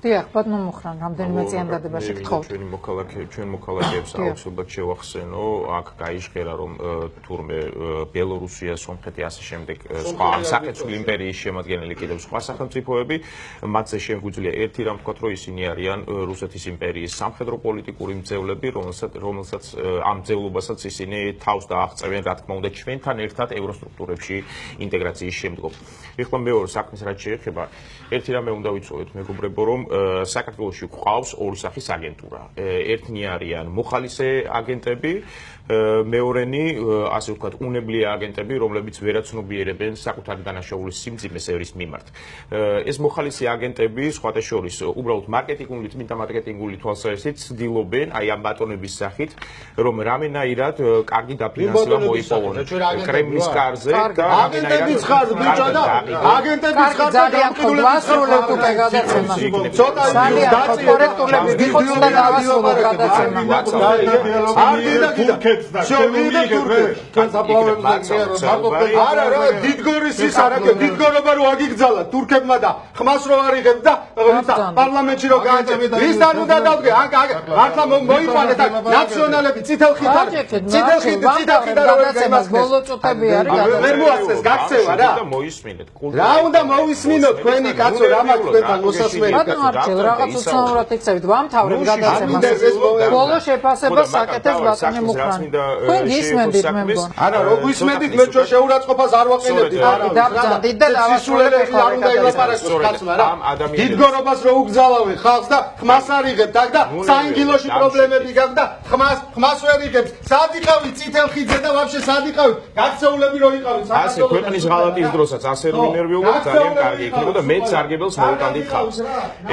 დიახ, ბატონო მუხრან, რამდენიმე წინადადებაში გთხოვთ. ჩვენ მოქალაქეებს აუცილებლად შევახსენო, აქ გაიჟღერა რომ თურმე ბელორუსია, სომხეთი ასე შემდეგ სხვა საქართველოს იმპერიის შემადგენელი კიდევ სხვა სახელმწიფოები, მათზე შეგვიძლია ერთი რამ ვთქვათ, რომ ისინი არიან რუსეთის იმპერიის სამხედრო პოლიტიკური მძევლები, რომელსაც ამ მძევლობასაც ისინი თავს დააღწევენ, რა თქმა უნდა, ჩვენთან ერთად ევროსტრუქტურებში ინტეგრაციის შემდგომ. ეხლა მეორე საქმის რაც შეეხება, ერთი რამე უნდა ვიცოდეთ, მეგობრებო, რომ საქართველოში გვყავს ორი სახის აგენტურა. ერთნი არიან მოხალისე აგენტები, მეორენი, ასე ვთქვათ, უნებლიე აგენტები, რომლებიც ვერაცნობიერებენ საკუთარი დანაშაულის სიმძიმეს ერის მიმართ. ეს მოხალისე აგენტები, სხვათა შორის, უბრალოდ მარკეტინგული თვალსაზრისით ცდილობენ, აი ამ ბატონების სახით, რომ რამენაირად კარგი დაფინანსება მოიპოვონ კრემლის კარზე და აგენტების ხარჯ ბიჭო და აგენტების ხარჯ დავასრულებთ უკვე გადაცემა. ძალიან კორექტულები ვიყოთ და დავასრულოთ გადაცემა. არა რა დიდგორის ის არა დიდგორობა რო აგიგზალა თურქებმა და ხმას რო არიღებ და პარლამენტში რო გააჭებთ ისთან უნდა დავდგე მართლა მოიყვანეთ აქ ნაციონალები წითელ ხიდთან გადაცემას ბოლო წუთები არის ვერ მოასწრეს გაქცევა რა რა უნდა მოვისმინოთ თქვენი კაცო რა მაქვს თქვენთან მოსასმენი ბატონო არჩილ რაღაც უცნაურად იქცევით ვამთავრებ გადაცემას ბოლო შეფასებას საკეთებს ბატონი მუხრანი თქვენ გისმენდით მე მგონი არა რო გვისმენდით მე ჩვენ შეურაცხყოფას არ ვაყენებდით არა დაბძანდით და დავასრულებთ არ უნდა ილაპარაკოს კაცმა რა დიდგორობას რო უგზალავენ ხალხს და ხმას არიღებთ აქ და საინგილოში პრობლემები გაქვს და ხმას ვერ იღებს სად იყავით წითელ ხიდზე და ვაფშე სად იყავით გაქცეულები რო იყავით ასე ქვეყნის ღალატის დროსაც ასე რომ ინერვიულობ ძალიან კარგი იქნება და მეც არგებელს მოვუტანდით ხალხს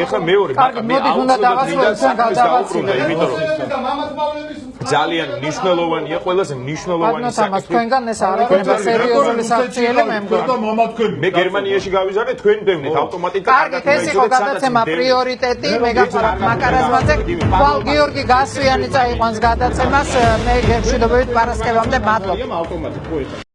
ეხლა მეორე მე აუცილებლად გადავაცილებ იმიტომ რომ ძალიან მნიშვნელოვანია ყველაზე მნიშვნელოვანი საკითხი თქვენგან ეს არ იქნება სერიოზული საქციელი მე მგონი მე გერმანიაში გავიზარდე თქვენ დევნით ავტომატურად კარგით ეს იყო გადაცემა პრიორიტეტი მე გახართ მაკარაძვაძე ხვალ გიორგი გასვიანი წაიყვანს გადაცემას მე გემშვიდობებით პარასკევამდე მადლობ